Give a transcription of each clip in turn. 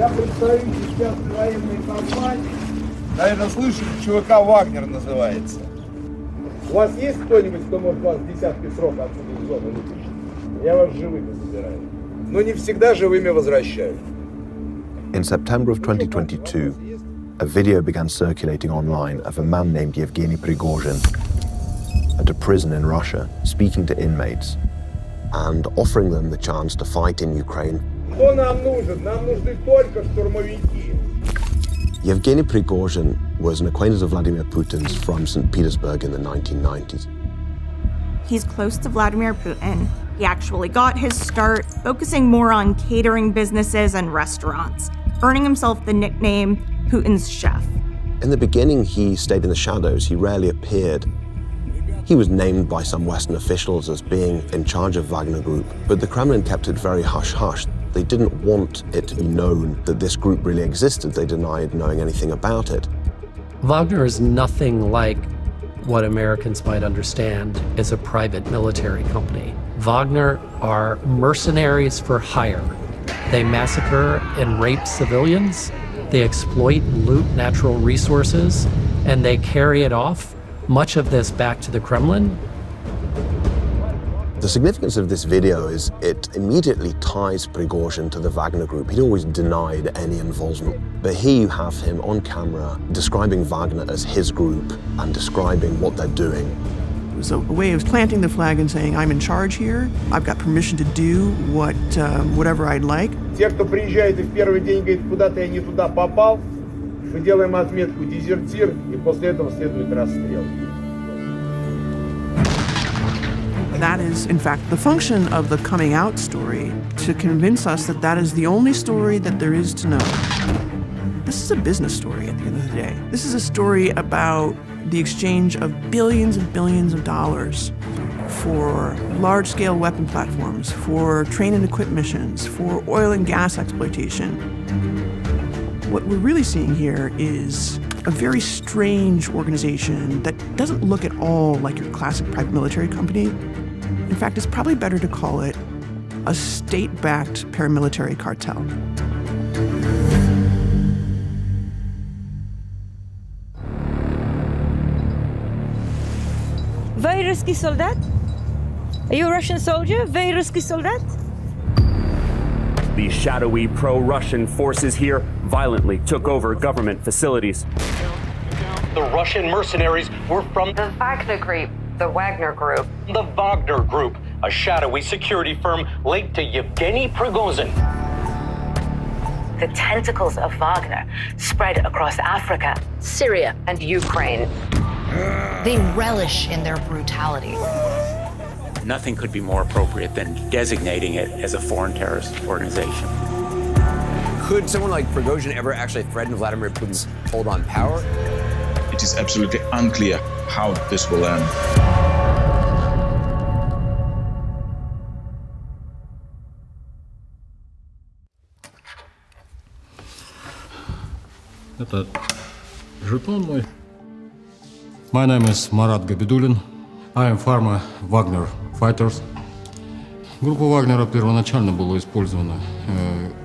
Я представитель сейчас военной компании. Наверное, слышали, ЧВК «Вагнер» называется. У вас есть кто-нибудь, кто может вас десятки срок отсюда из зоны вытащить? Я вас живыми забираю. Но не всегда живыми возвращаю. In September of 2022, a video began circulating online of a man named Yevgeny Prigozhin at a prison in Russia, speaking to inmates and offering them the chance to fight in Ukraine. Кто нам нужен? Нам нужны только штурмовики. Yevgeny Prigozhin was an acquaintance of Vladimir Putin's from St. Petersburg in the 1990s. He's close to Vladimir Putin. He actually got his start focusing more on catering businesses and restaurants, earning himself the nickname Putin's chef. In the beginning, he stayed in the shadows. He rarely appeared. He was named by some Western officials as being in charge of Wagner Group, but the Kremlin kept it very hush-hush. They didn't want it to be known that this group really existed. They denied knowing anything about it. Wagner is nothing like what Americans might understand as a private military company. Wagner are mercenaries for hire. They massacre and rape civilians, they exploit and loot natural resources, and they carry it off, much of this back to the Kremlin. The significance of this video is it immediately ties Prigozhin to the Wagner Group. He'd always denied any involvement. But here you have him on camera describing Wagner as his group and describing what they're doing. It was a way of planting the flag and saying, I'm in charge here. I've got permission to do whatever I'd like. Те, кто приезжает и в первый день говорит, куда-то я не туда попал, мы делаем отметку «дезертир», и после этого следует расстрел. That is, in fact, the function of the coming out story, to convince us that that is the only story that there is to know. This is a business story at the end of the day. This is a story about the exchange of billions and billions of dollars for large-scale weapon platforms, for train and equip missions, for oil and gas exploitation. What we're really seeing here is a very strange organization that doesn't look at all like your classic private military company. In fact, it's probably better to call it a state-backed paramilitary cartel. Very risky soldat? Are you a Russian soldier? Very risky soldat? The shadowy pro-Russian forces here violently took over government facilities. The Russian mercenaries were from the Wagner Group. The Wagner Group. The Wagner Group, a shadowy security firm linked to Yevgeny Prigozhin. The tentacles of Wagner spread across Africa, Syria, and Ukraine. They relish in their brutality. Nothing could be more appropriate than designating it as a foreign terrorist organization. Could someone like Prigozhin ever actually threaten Vladimir Putin's hold on power? It is absolutely unclear how this will end. Это жетон мой. My name is Marat Gabidulin. I am former Wagner fighters. Группа Вагнера первоначально была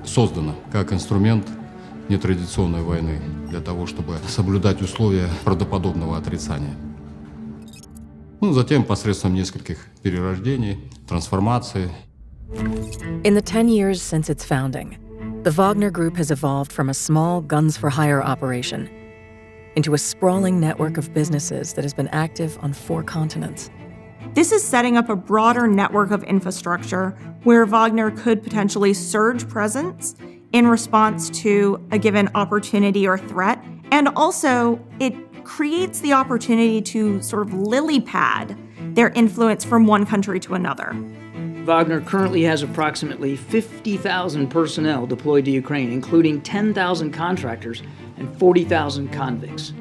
создана как инструмент нетрадиционной войны для того, чтобы соблюдать условия правдоподобного отрицания. Затем посредством нескольких перерождений, трансформаций. In the 10 years since its founding, the Wagner Group has evolved from a small guns-for-hire operation into a sprawling network of businesses that has been active on 4 continents. This is setting up a broader network of infrastructure where Wagner could potentially surge presence in response to a given opportunity or threat. And also, it creates the opportunity to sort of lily pad their influence from one country to another. Wagner currently has approximately 50,000 personnel deployed to Ukraine, including 10,000 contractors and 40,000 convicts.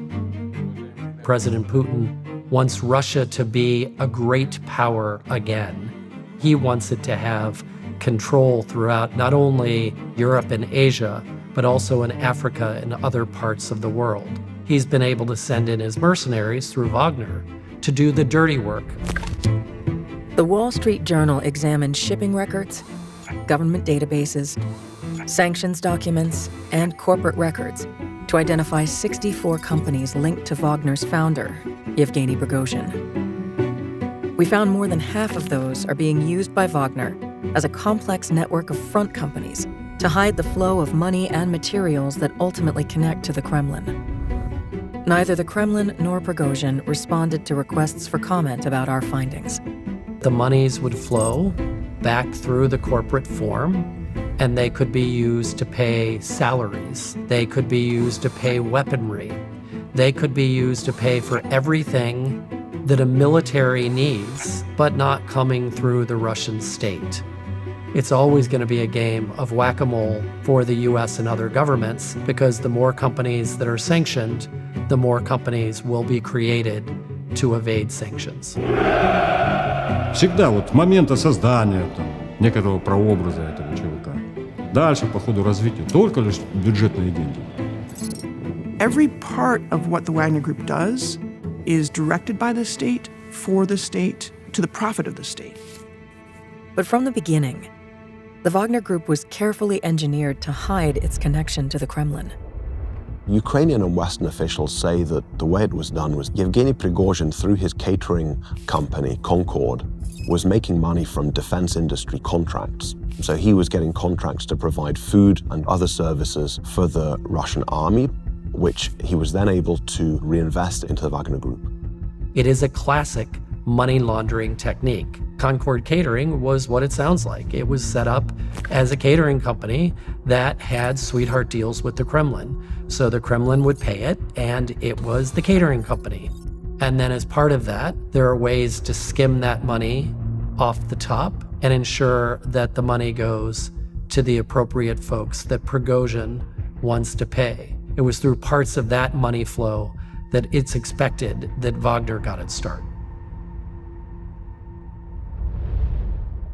President Putin wants Russia to be a great power again. He wants it to have control throughout not only Europe and Asia, but also in Africa and other parts of the world. He's been able to send in his mercenaries through Wagner to do the dirty work. The Wall Street Journal examined shipping records, government databases, sanctions documents, and corporate records to identify 64 companies linked to Wagner's founder, Yevgeny Prigozhin. We found more than half of those are being used by Wagner as a complex network of front companies to hide the flow of money and materials that ultimately connect to the Kremlin. Neither the Kremlin nor Prigozhin responded to requests for comment about our findings. The monies would flow back through the corporate form, and they could be used to pay salaries. They could be used to pay weaponry. They could be used to pay for everything that a military needs, but not coming through the Russian state. It's always going to be a game of whack-a-mole for the US and other governments, because the more companies that are sanctioned, the more companies will be created to evade sanctions. Всегда вот момента создания там, некоторого прообраза этого ЧВК. Дальше по ходу развития только лишь бюджетные деньги. Every part of what the Wagner Group does is directed by the state, for the state, to the profit of the state. But from the beginning, the Wagner Group was carefully engineered to hide its connection to the Kremlin. Ukrainian and Western officials say that the way it was done was Yevgeny Prigozhin, through his catering company, Concord, was making money from defense industry contracts. So he was getting contracts to provide food and other services for the Russian army, which he was then able to reinvest into the Wagner Group. It is a classic money laundering technique. Concord Catering was what it sounds like. It was set up as a catering company that had sweetheart deals with the Kremlin. So the Kremlin would pay it, and it was the catering company. And then as part of that, there are ways to skim that money off the top and ensure that the money goes to the appropriate folks that Prigozhin wants to pay. It was through parts of that money flow that it's expected that Wagner got its start.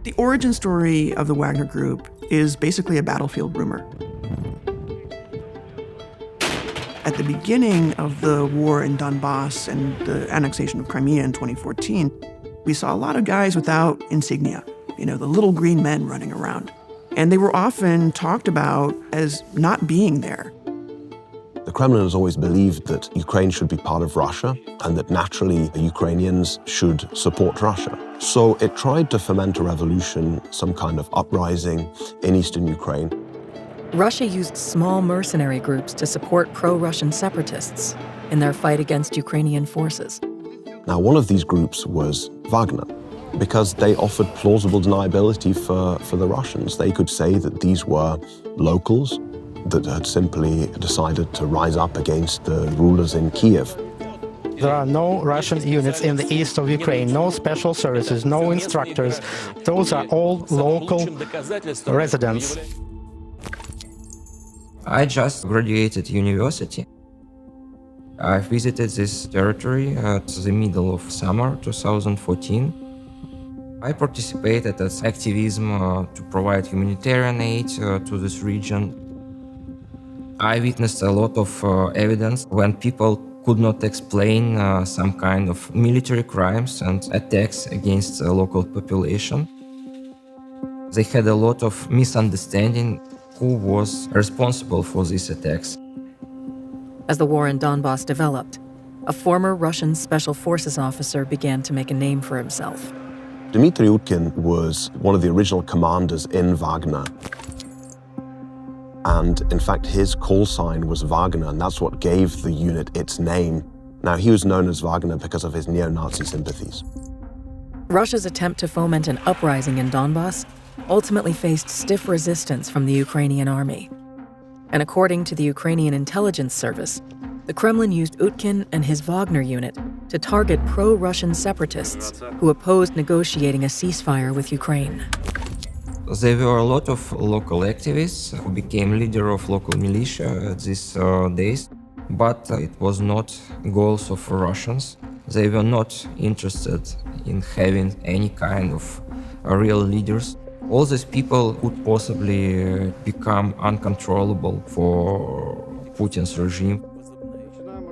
The origin story of the Wagner Group is basically a battlefield rumor. At the beginning of the war in Donbass and the annexation of Crimea in 2014, we saw a lot of guys without insignia, the little green men running around. And they were often talked about as not being there. The Kremlin has always believed that Ukraine should be part of Russia and that naturally Ukrainians should support Russia. So it tried to foment a revolution, some kind of uprising in eastern Ukraine. Russia used small mercenary groups to support pro-Russian separatists in their fight against Ukrainian forces. Now, one of these groups was Wagner, because they offered plausible deniability for the Russians. They could say that these were locals that had simply decided to rise up against the rulers in Kiev. There are no Russian units in the east of Ukraine, no special services, no instructors. Those are all local residents. I just graduated university. I visited this territory at the middle of summer 2014. I participated as activism to provide humanitarian aid to this region. I witnessed a lot of evidence when people could not explain some kind of military crimes and attacks against the local population. They had a lot of misunderstanding who was responsible for these attacks. As the war in Donbass developed, a former Russian Special Forces officer began to make a name for himself. Dmitry Utkin was one of the original commanders in Wagner. And in fact, his call sign was Wagner, and that's what gave the unit its name. Now, he was known as Wagner because of his neo-Nazi sympathies. Russia's attempt to foment an uprising in Donbass ultimately faced stiff resistance from the Ukrainian army. And according to the Ukrainian intelligence service, the Kremlin used Utkin and his Wagner unit to target pro-Russian separatists who opposed negotiating a ceasefire with Ukraine. There were a lot of local activists who became leader of local militia at these days, but it was not goals of Russians. They were not interested in having any kind of real leaders. All these people could possibly become uncontrollable for Putin's regime.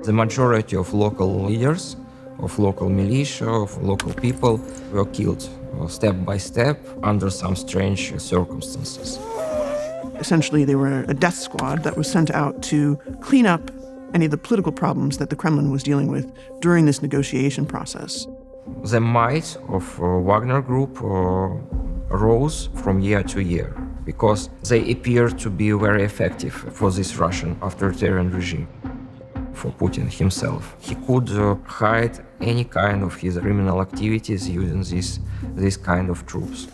The majority of local leaders, of local militia, of local people were killed step by step under some strange circumstances. Essentially, they were a death squad that was sent out to clean up any of the political problems that the Kremlin was dealing with during this negotiation process. The might of Wagner Group rose from year to year because they appear to be very effective for this Russian authoritarian regime. For Putin himself, he could hide any kind of his criminal activities using this kind of troops.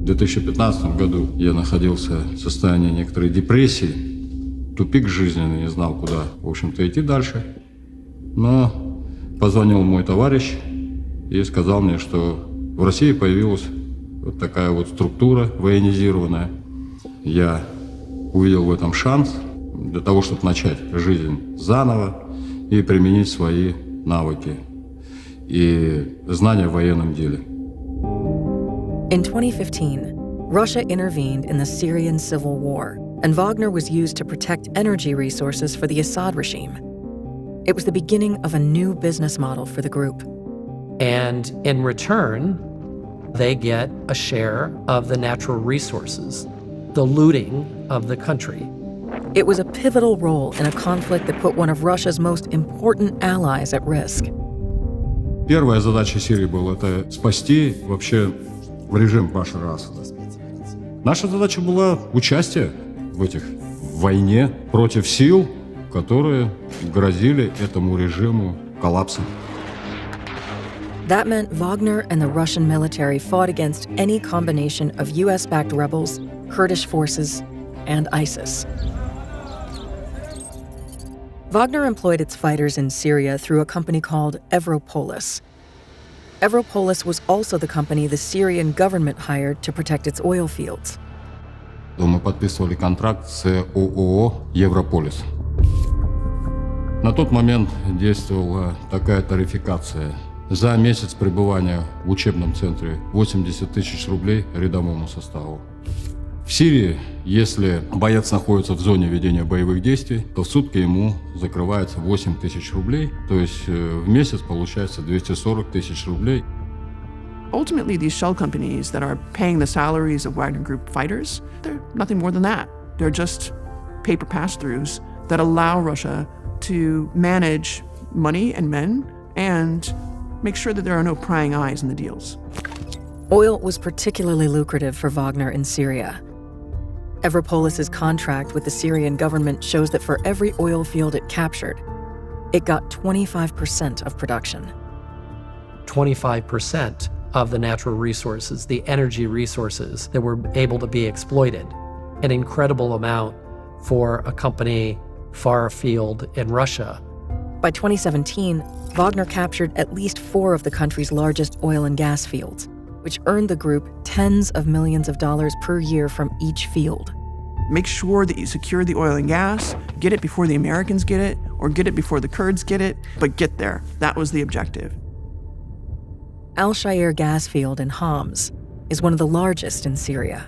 В 2015 году я находился в состоянии некоторой депрессии, тупик жизненный, не знал, куда, в общем-то, идти дальше. Но позвонил мой товарищ и сказал мне, что в России появилась вот такая вот структура военизированная. Я увидел в этом шанс для того, чтобы начать жизнь заново и применить свои навыки и знания в военном деле. In 2015, Russia intervened in the Syrian civil war, and Wagner was used to protect energy resources for the Assad regime. It was the beginning of a new business model for the group. And in return, they get a share of the natural resources, the looting of the country. It was a pivotal role in a conflict that put one of Russia's most important allies at risk. Первая задача Сирии была это спасти вообще режим Башара Асада. Наша задача была участие в войне против сил, которые грозили этому режиму коллапсом. That meant Wagner and the Russian military fought against any combination of US-backed rebels, Kurdish forces, and ISIS. Wagner employed its fighters in Syria through a company called Evropolis. Evropolis was also the company the Syrian government hired to protect its oil fields. Мы подписывали контракт с ООО «Европолис». На тот момент действовала такая тарификация. За месяц пребывания в учебном центре 80 тысяч рублей рядовому составу. В Сирии, если боец находится в зоне ведения боевых действий, то в сутки ему закрывается 8 тысяч рублей, то есть в месяц получается 240 тысяч рублей. Ultimately, these shell companies that are paying the salaries of Wagner Group fighters, they're nothing more than that. They're just paper pass-throughs that allow Russia to manage money and men and make sure that there are no prying eyes in the deals. Oil was particularly lucrative for Wagner in Syria. Evropolis' contract with the Syrian government shows that for every oil field it captured, it got 25% of production. 25% of the natural resources, the energy resources that were able to be exploited. An incredible amount for a company far afield in Russia. By 2017, Wagner captured at least 4 of the country's largest oil and gas fields, which earned the group tens of millions of dollars per year from each field. Make sure that you secure the oil and gas, get it before the Americans get it, or get it before the Kurds get it, but get there. That was the objective. Al-Shair gas field in Homs is one of the largest in Syria.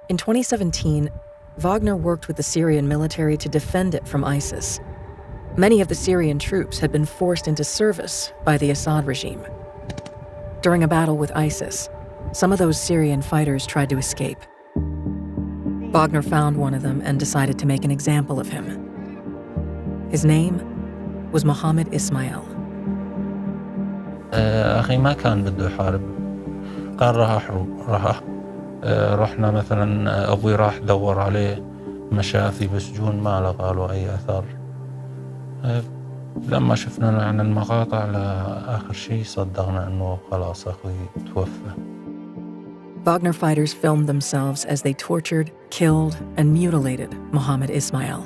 In 2017, Wagner worked with the Syrian military to defend it from ISIS. Many of the Syrian troops had been forced into service by the Assad regime. During a battle with ISIS, some of those Syrian fighters tried to escape. Wagner found one of them and decided to make an example of him. His name was Mohammed Ismail. أخي ما كان بده يحارب، قال راح رحنا مثلا أبوي راح دور عليه مشى في بسجون ما لقى له أي أثر. لما شفنا يعني المقاطع لآخر شيء صدقنا إنه خلاص أخوي توفى. Wagner fighters filmed themselves as they tortured, killed, and mutilated Mohammed Ismail.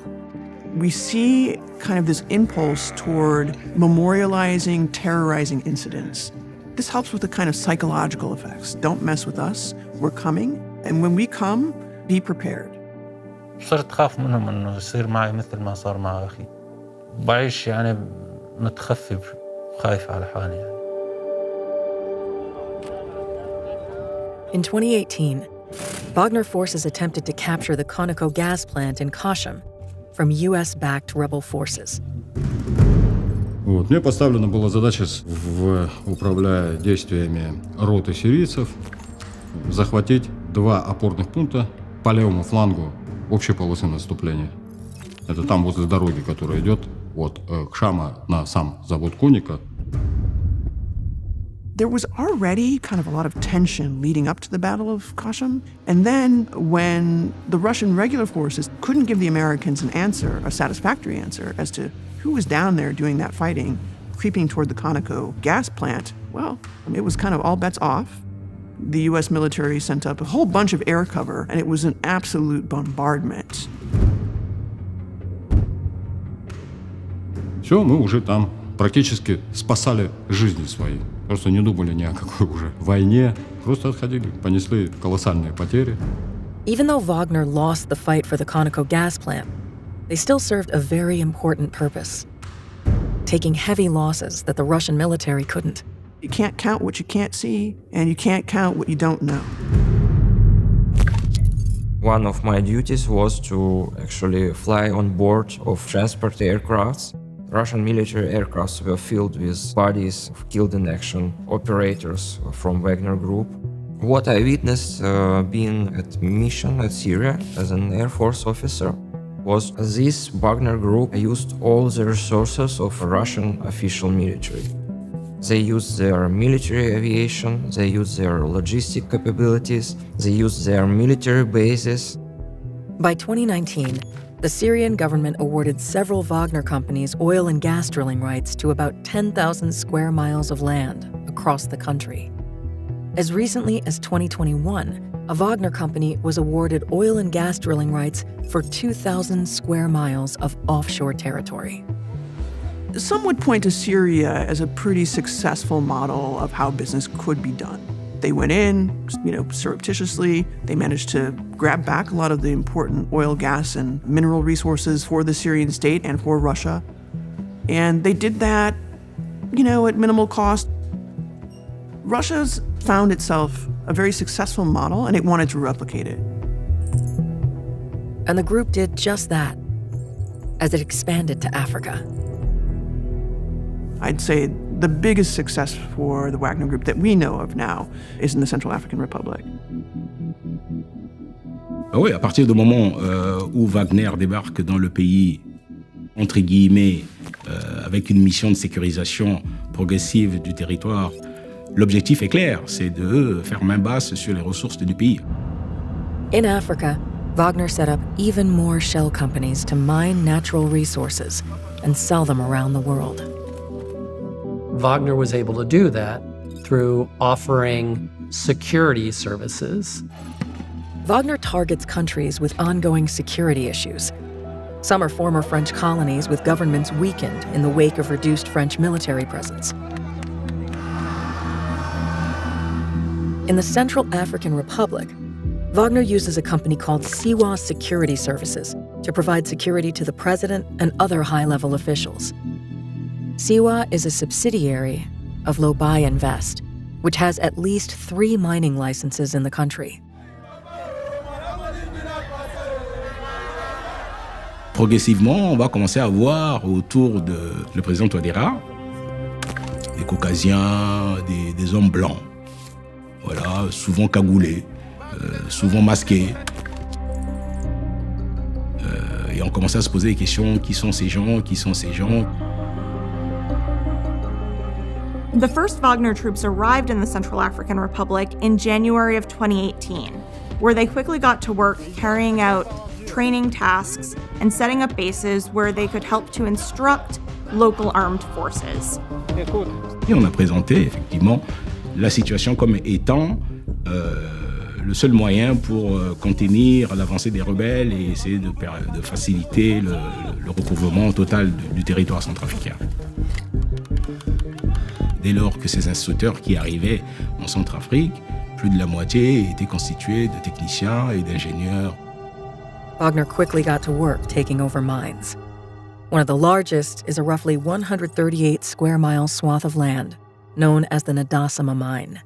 We see kind of this impulse toward memorializing, terrorizing incidents. This helps with the kind of psychological effects. Don't mess with us, we're coming, and when we come, be prepared. صرت خاف منهم إنه يصير معي مثل ما صار مع أخي. بعيش يعني متخفي خايف على حالي يعني. In 2018, Wagner forces attempted to capture the Conoco gas plant in Kashim from US-backed rebel forces. Вот. Мне поставлена была задача, управляя действиями роты сирийцев, захватить 2 опорных пункта по левому флангу общей полосы наступления. Это там возле дороги, которая идет от Кшама на сам завод Коника. There was already kind of a lot of tension leading up to the Battle of Kashim. And then when the Russian regular forces couldn't give the Americans an answer, a satisfactory answer, as to who was down there doing that fighting, creeping toward the Conoco gas plant, well, it was kind of all bets off. The U.S. military sent up a whole bunch of air cover, and it was an absolute bombardment. Все, мы уже там практически спасали жизни свои. Просто не думали ни о какой уже войне. Просто отходили, понесли колоссальные потери. Even though Wagner lost the fight for the Conoco gas plant, they still served a very important purpose, taking heavy losses that the Russian military couldn't. You can't count what you can't see, and you can't count what you don't know. One of my duties was to actually fly on board of transport aircrafts. Russian military aircrafts were filled with bodies of killed in action operators from Wagner Group. What I witnessed being at mission at Syria as an Air Force officer was this Wagner Group used all the resources of Russian official military. They used their military aviation, they used their logistic capabilities, they used their military bases. By 2019, the Syrian government awarded several Wagner companies oil and gas drilling rights to about 10,000 square miles of land across the country. As recently as 2021, a Wagner company was awarded oil and gas drilling rights for 2,000 square miles of offshore territory. Some would point to Syria as a pretty successful model of how business could be done. They went in, surreptitiously. They managed to grab back a lot of the important oil, gas, and mineral resources for the Syrian state and for Russia. And they did that, at minimal cost. Russia's found itself a very successful model, and it wanted to replicate it. And the group did just that as it expanded to Africa. I'd say the biggest success for the Wagner Group that we know of now is in the Central African Republic. Oui, à partir du moment où Wagner débarque dans le pays, entre guillemets, avec une mission de sécurisation progressive du territoire, l'objectif est clair, c'est de faire main basse sur les ressources du pays. In Africa, Wagner set up even more shell companies to mine natural resources and sell them around the world. Wagner was able to do that through offering security services. Wagner targets countries with ongoing security issues. Some are former French colonies with governments weakened in the wake of reduced French military presence. In the Central African Republic, Wagner uses a company called Siwa Security Services to provide security to the president and other high-level officials. Siwa is a subsidiary of Lobai Invest, which has at least 3 mining licenses in the country. Progressivement, on va commencer à voir autour de le président Touadéra des Caucasiens, des hommes blancs, voilà, souvent cagoulés, souvent masqués. Et on commençait à se poser des questions, qui sont ces gens, qui sont ces gens? The first Wagner troops arrived in the Central African Republic in January of 2018, where they quickly got to work carrying out training tasks and setting up bases where they could help to instruct local armed forces. Et on a présenté effectivement la situation comme étant le seul moyen pour contenir l'avancée des rebelles et essayer de faciliter le recouvrement total du territoire centrafricain. Dès lors que ces instructeurs qui arrivaient en Centrafrique, plus de la moitié étaient constitués de techniciens et d'ingénieurs. Wagner quickly got to work taking over mines. One of the largest is a roughly 138 square mile swath of land known as the Nadasama mine.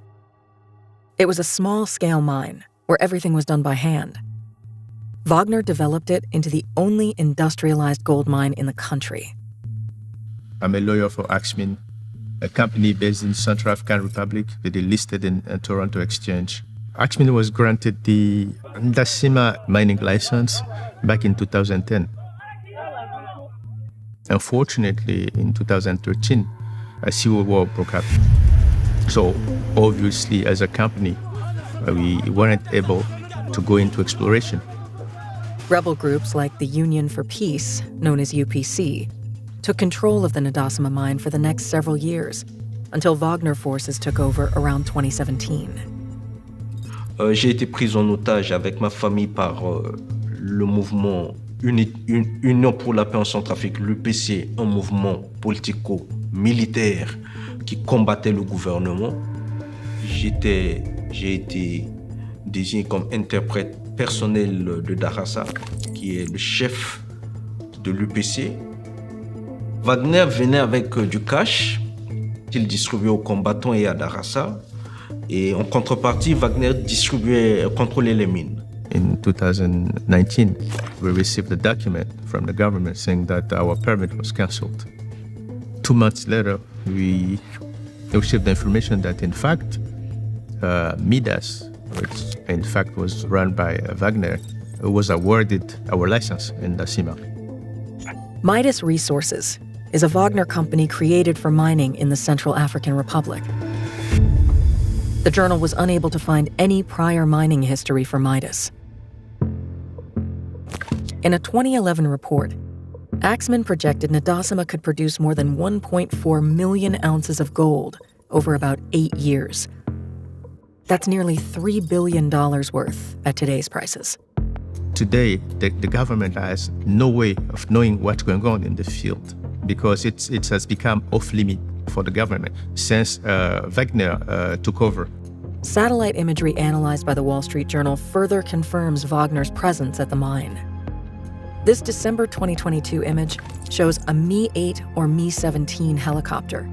It was a small-scale mine where everything was done by hand. Wagner developed it into the only industrialized gold mine in the country. I'm a lawyer for Axmin, a company based in Central African Republic that is listed in Toronto Exchange. Axmin was granted the Ndasima mining license back in 2010. Unfortunately, in 2013, a civil war broke out. So obviously, as a company, we weren't able to go into exploration. Rebel groups like the Union for Peace, known as UPC, took control of the Ndasima mine for the next several years, until Wagner forces took over around 2017. J'ai été pris en otage avec ma famille par le mouvement Union pour la paix en Centrafrique, l'UPC, un mouvement politico-militaire qui combattait le gouvernement. J'ai été désigné comme interprète personnel de Darassa, qui est le chef de l'UPC. Wagner venait avec du cash qu'il distribuait aux combattants et à Darassa. Et en contrepartie, Wagner contrôlait les mines. In 2019, we received a document from the government saying that our permit was cancelled. 2 months later, we received the information that, in fact, Midas, which in fact was run by Wagner, was awarded our license in Ndasima. Midas Resources is a Wagner company created for mining in the Central African Republic. The journal was unable to find any prior mining history for Midas. In a 2011 report, Axmin projected Ndasima could produce more than 1.4 million ounces of gold over about 8 years. That's nearly $3 billion worth at today's prices. Today, the government has no way of knowing what's going on in the field because it has become off-limit for the government since Wagner took over. Satellite imagery analyzed by the Wall Street Journal further confirms Wagner's presence at the mine. This December 2022 image shows a Mi-8 or Mi-17 helicopter,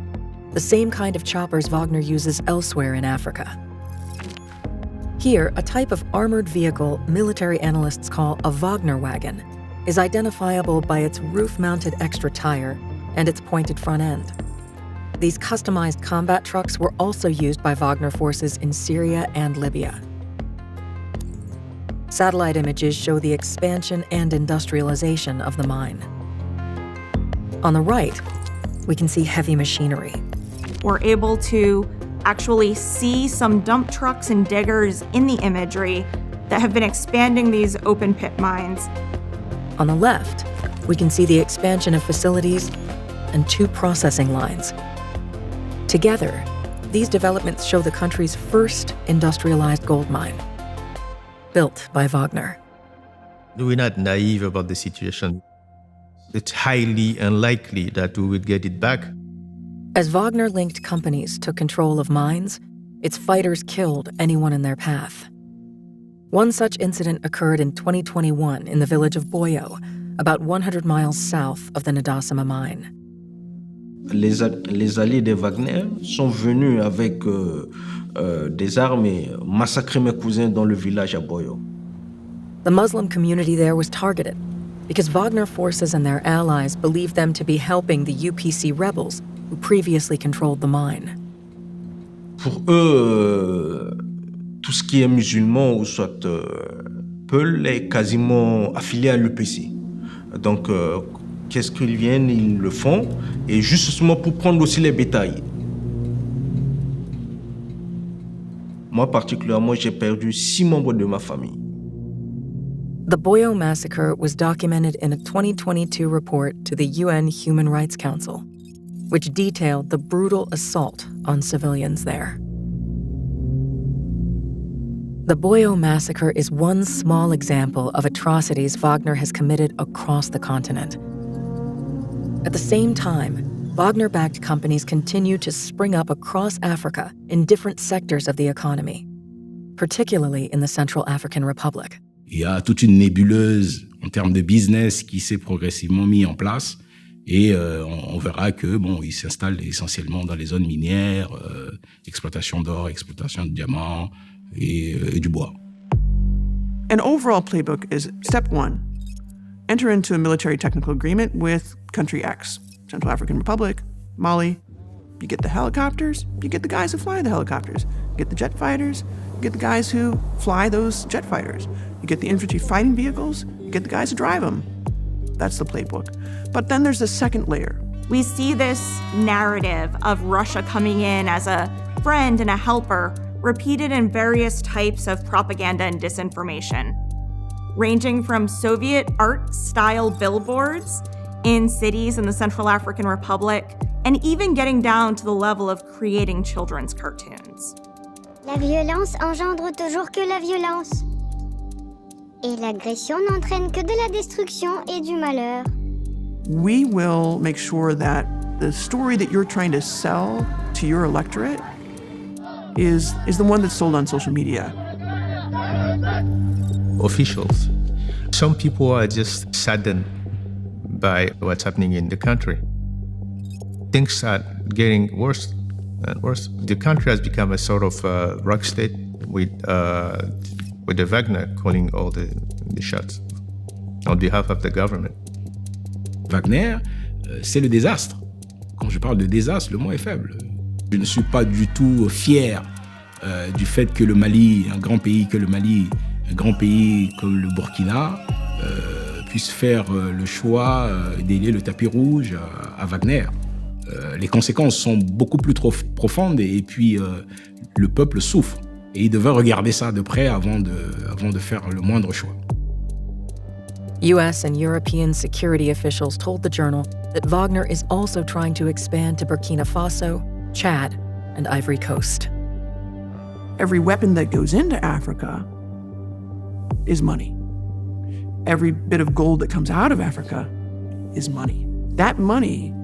the same kind of choppers Wagner uses elsewhere in Africa. Here, a type of armored vehicle military analysts call a Wagner wagon is identifiable by its roof-mounted extra tire and its pointed front end. These customized combat trucks were also used by Wagner forces in Syria and Libya. Satellite images show the expansion and industrialization of the mine. On the right, we can see heavy machinery. We're able to actually see some dump trucks and diggers in the imagery that have been expanding these open pit mines. On the left, we can see the expansion of facilities and 2 processing lines. Together, these developments show the country's first industrialized gold mine, built by Wagner. We're not naive about the situation. It's highly unlikely that we would get it back. As Wagner-linked companies took control of mines, its fighters killed anyone in their path. One such incident occurred in 2021 in the village of Boyo, about 100 miles south of the Ndasima mine. Les alliés de Wagner sont venus avec des armes et massacrer mes cousins dans le village à Boyo. The Muslim community there was targeted because Wagner forces and their allies believed them to be helping the UPC rebels who previously controlled the mine. Pour eux, tout ce qui est musulman ou soit Peul est quasiment affilié à l'UPC. Donc, qu'est-ce qu'ils viennent, ils le font, et justement pour prendre aussi les bétails. Moi, particulièrement, j'ai perdu 6 membres de ma famille. The Boyo massacre was documented in a 2022 report to the UN Human Rights Council, which detailed the brutal assault on civilians there. The Boyo massacre is one small example of atrocities Wagner has committed across the continent. At the same time, Wagner-backed companies continue to spring up across Africa in different sectors of the economy, particularly in the Central African Republic. Il y a toute une nébuleuse en termes de business qui s'est progressivement mis en place et on verra que ils s'installent essentiellement dans les zones minières, exploitation d'or, exploitation de diamants et du bois. An overall playbook is step 1. Enter into a military technical agreement with country X. Central African Republic, Mali. You get the helicopters, you get the guys who fly the helicopters. You get the jet fighters, you get the guys who fly those jet fighters. You get the infantry fighting vehicles, you get the guys who drive them. That's the playbook. But then there's the second layer. We see this narrative of Russia coming in as a friend and a helper repeated in various types of propaganda and disinformation, ranging from Soviet art-style billboards in cities in the Central African Republic, and even getting down to the level of creating children's cartoons. La violence engendre toujours que la violence. Et l'agression n'entraîne que de la destruction et du malheur. We will make sure that the story that you're trying to sell to your electorate is the one that's sold on social media. Officials. Some people are just saddened by what's happening in the country. Things are getting worse and worse. The country has become a sort of rock state with the Wagner calling all the shots on behalf of the government. Wagner, c'est le désastre. Quand je parle de désastre, le mot est faible. Je ne suis pas du tout fier du fait que le Mali, un grand pays que le Mali, un grand pays comme le Burkina, puisse faire le choix d'aider le tapis rouge à Wagner. Les conséquences sont beaucoup plus profondes et puis le peuple souffre. Et il devait regarder ça de près avant de faire le moindre choix. US and European security officials told the journal that Wagner is also trying to expand to Burkina Faso, Chad, and Ivory Coast. Every weapon that goes into Africa is money. Every bit of gold that comes out of Africa is money. That money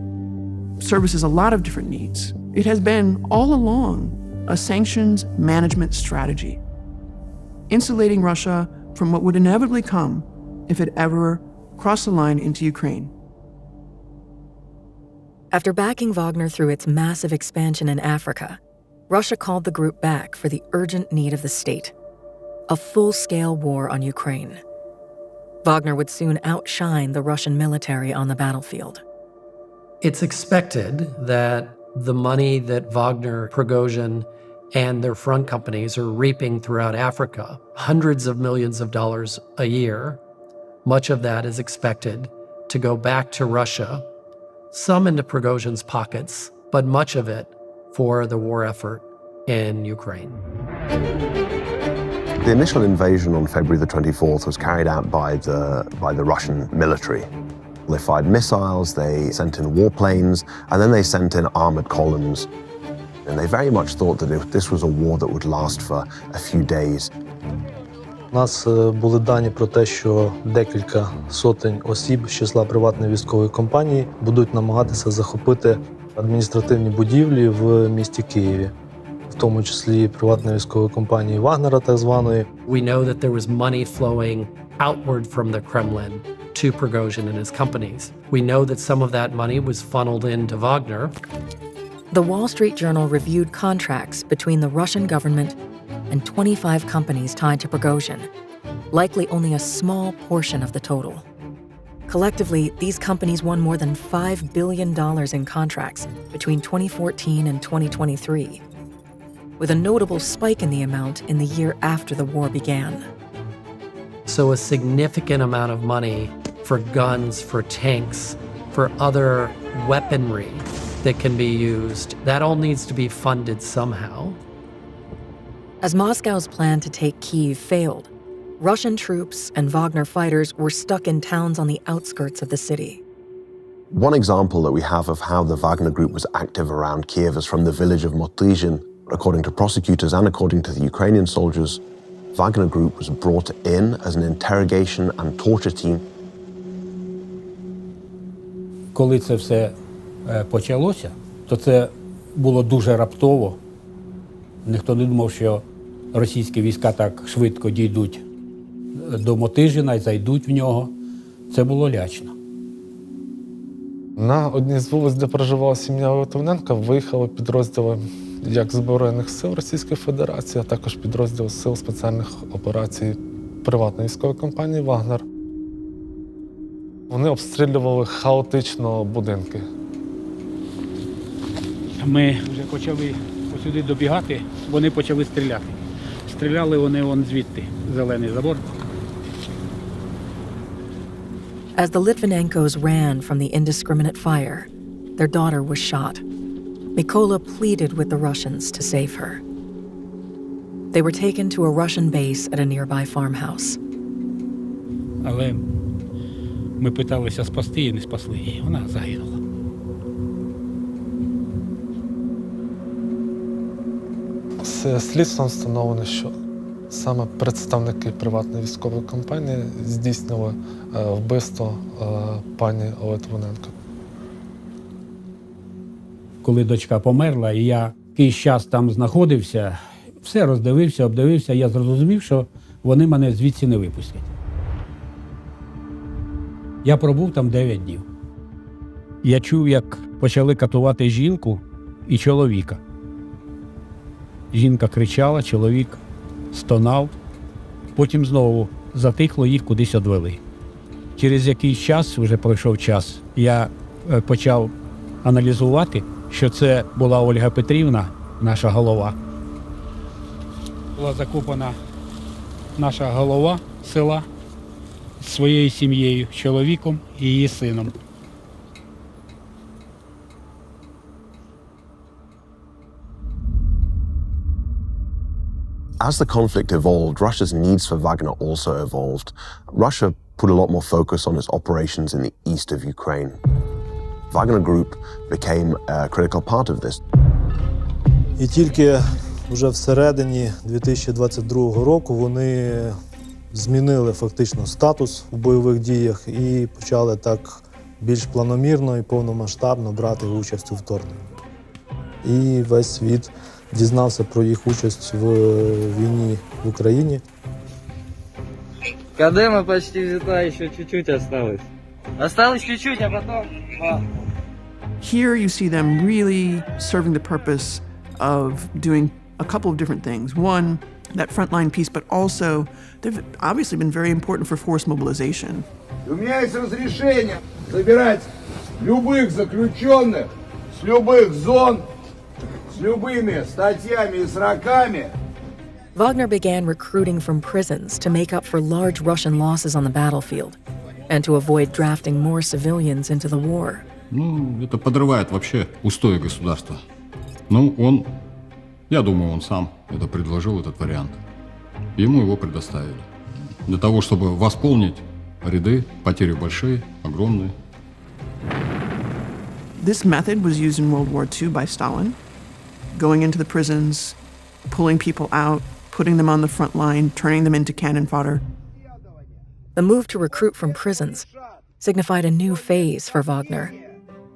services a lot of different needs. It has been all along a sanctions management strategy, insulating Russia from what would inevitably come if it ever crossed the line into Ukraine. After backing Wagner through its massive expansion in Africa, Russia called the group back for the urgent need of the state, a full-scale war on Ukraine. Wagner would soon outshine the Russian military on the battlefield. It's expected that the money that Wagner, Prigozhin, and their front companies are reaping throughout Africa, hundreds of millions of dollars a year, much of that is expected to go back to Russia, some into Prigozhin's pockets, but much of it for the war effort in Ukraine. The initial invasion on February the 24th was carried out by the Russian military. They fired missiles, they sent in warplanes, and then they sent in armored columns. And they very much thought that this was a war that would last for a few days. У нас були дані про те, що декілька сотень осіб з числа приватної військової компанії будуть намагатися захопити адміністративні будівлі в місті Києві, в тому числі приватної військової компанії Вагнера, так званої. We know that there was money flowing outward from the Kremlin to Prigozhin and his companies. We know that some of that money was funneled into Wagner. The Wall Street Journal reviewed contracts between the Russian government and 25 companies tied to Prigozhin, likely only a small portion of the total. Collectively, these companies won more than $5 billion in contracts between 2014 and 2023, with a notable spike in the amount in the year after the war began. So a significant amount of money for guns, for tanks, for other weaponry that can be used, that all needs to be funded somehow. As Moscow's plan to take Kyiv failed, Russian troops and Wagner fighters were stuck in towns on the outskirts of the city. One example that we have of how the Wagner Group was active around Kiev is from the village of Motrizhin. According to prosecutors and according to the Ukrainian soldiers, Wagner Group was brought in as an interrogation and torture team. Коли це все почалося, то це було дуже раптово. Ніхто не думав, що російські війська так швидко дійдуть до Мотижина і зайдуть в нього. Це було лячно. На одній з вулиць, де проживала сім'я Литвиненка, виїхали підрозділи як Збройних сил Російської Федерації, а також підрозділ Сил спеціальних операцій приватної військової компанії «Вагнер». Вони обстрілювали хаотично будинки. Ми вже почали сюди добігати, вони почали стріляти. Стріляли вони вон звідти, зелений забор. As the Litvinenkos ran from the indiscriminate fire, their daughter was shot. Mykola pleaded with the Russians to save her. They were taken to a Russian base at a nearby farmhouse. Але ми питалися спасти і не спасли її. Вона загинула. З слідством встановлено, що саме представники приватної військової компанії здійснили вбивство пані Литвиненко. Коли дочка померла, і я якийсь час там знаходився, все роздивився, обдивився, я зрозумів, що вони мене звідси не випустять. Я пробув там 9 днів. Я чув, як почали катувати жінку і чоловіка. Жінка кричала, чоловік стонав, потім знову затихло, їх кудись одвели. Через якийсь час, вже пройшов час, я почав аналізувати, що це була Ольга Петрівна, наша голова. Була закопана наша голова села зі своєю сім'єю, чоловіком і її сином. As the conflict evolved, Russia's needs for Wagner also evolved. Russia put a lot more focus on its operations in the east of Ukraine. Wagner Group became a critical part of this. І тільки вже всередині 2022 року вони змінили фактично статус в бойових діях і почали так більш планомірно і повномасштабно брати участь у вторгненні. І весь світ дізнався про їх участь в війні в Україні. КД мы почти взята, еще чуть-чуть осталось. Осталось чуть-чуть, а потом... Here you see them really serving the purpose of doing a couple of different things. One, that frontline piece, but also they've obviously been very important for force mobilization. У меня есть разрешение забирать любых заключенных с любых зон, с любыми статьями и сроками. Wagner began recruiting from prisons to make up for large Russian losses on the battlefield and to avoid drafting more civilians into the war. Ну, это подрывает вообще устои государства. Ну, я думаю, он сам это предложил, этот вариант. Ему его предоставили. Для того, чтобы восполнить ряды, потери большие, огромные. This method was used in World War II by Stalin, going into the prisons, pulling people out, putting them on the front line, turning them into cannon fodder. The move to recruit from prisons signified a new phase for Wagner,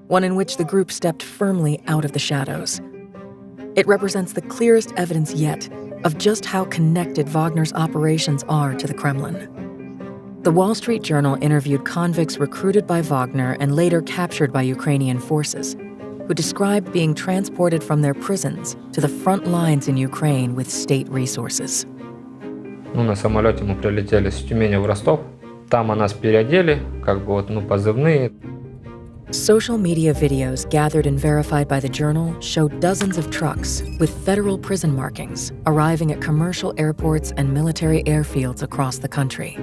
one in which the group stepped firmly out of the shadows. It represents the clearest evidence yet of just how connected Wagner's operations are to the Kremlin. The Wall Street Journal interviewed convicts recruited by Wagner and later captured by Ukrainian forces, who described being transported from their prisons to the front lines in Ukraine with state resources. На самолете мы прилетели с Тюмени в Ростов. Там нас переодели, позывные. Social media videos gathered and verified by the Journal show dozens of trucks with federal prison markings arriving at commercial airports and military airfields across the country.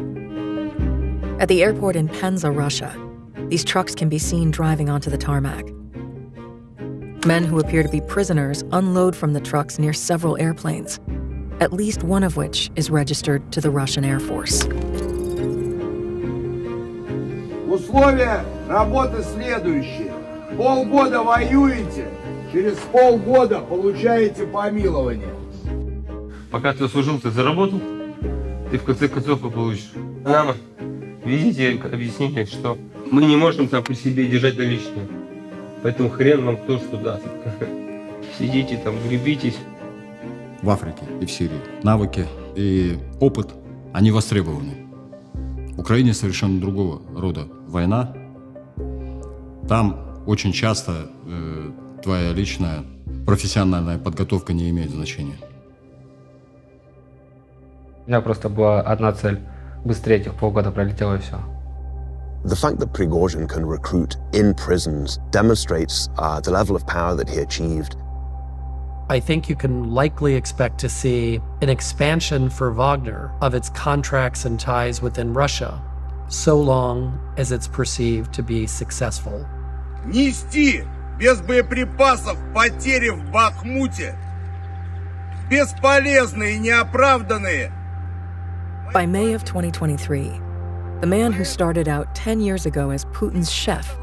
At the airport in Penza, Russia, these trucks can be seen driving onto the tarmac. Men who appear to be prisoners unload from the trucks near several airplanes, at least one of which is registered to the Russian Air Force. Условия работы следующие. Полгода воюете, через полгода получаете помилование. Пока ты служил, ты заработал, ты в конце концов получишь. Нам везите объяснение, что мы не можем там при себе держать наличные. Поэтому хрен вам кто что даст. Сидите там, гребитесь. В Африке и в Сирии навыки и опыт, они востребованы. В Украине совершенно другого рода война. Там очень часто твоя личная профессиональная подготовка не имеет значения. У меня просто была одна цель. Быстрее этих полгода пролетело и все. The fact that Prigozhin can recruit in prisons demonstrates the level of power that he achieved. I think you can likely expect to see an expansion for Wagner of its contracts and ties within Russia, so long as it's perceived to be successful. Нести без боеприпасов потери в Бахмуте. Бесполезные и неоправданные. By May of 2023, the man who started out 10 years ago as Putin's chef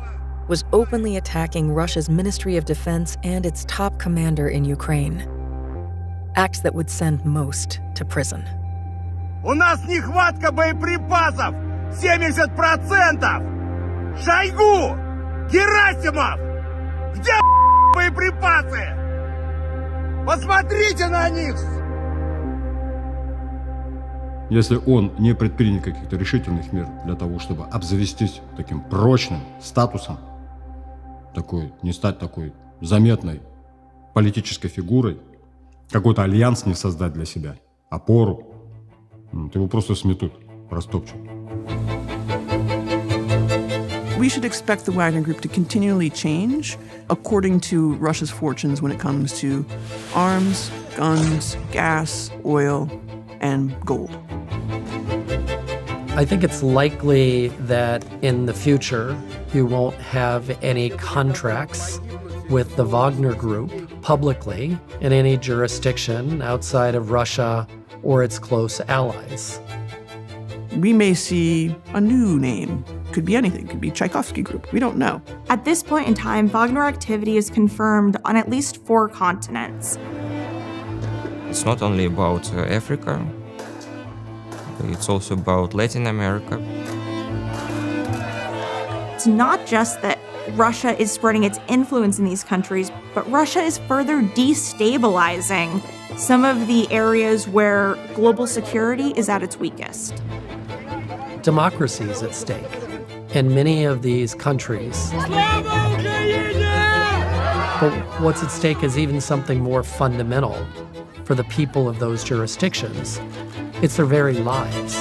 was openly attacking Russia's Ministry of Defense and its top commander in Ukraine. Acts that would send most to prison. У нас нехватка боеприпасов 70%. Шойгу! Герасимов! Где боеприпасы? Посмотрите на них! Если он не предпринят каких-то решительных мер для того, чтобы обзавестись таким прочным статусом, не стать такой заметной политической фигурой, какой-то альянс не создать для себя, опору, то его просто сметут, растопчут. We should expect the Wagner Group to continually change according to Russia's fortunes when it comes to arms, guns, gas, oil, and gold. I think it's likely that in the future, you won't have any contracts with the Wagner Group publicly in any jurisdiction outside of Russia or its close allies. We may see a new name. Could be anything. Could be Tchaikovsky Group. We don't know. At this point in time, Wagner activity is confirmed on at least 4 continents. It's not only about Africa, it's also about Latin America. It's not just that Russia is spreading its influence in these countries, but Russia is further destabilizing some of the areas where global security is at its weakest. Democracy is at stake in many of these countries. But what's at stake is even something more fundamental for the people of those jurisdictions. It's their very lives.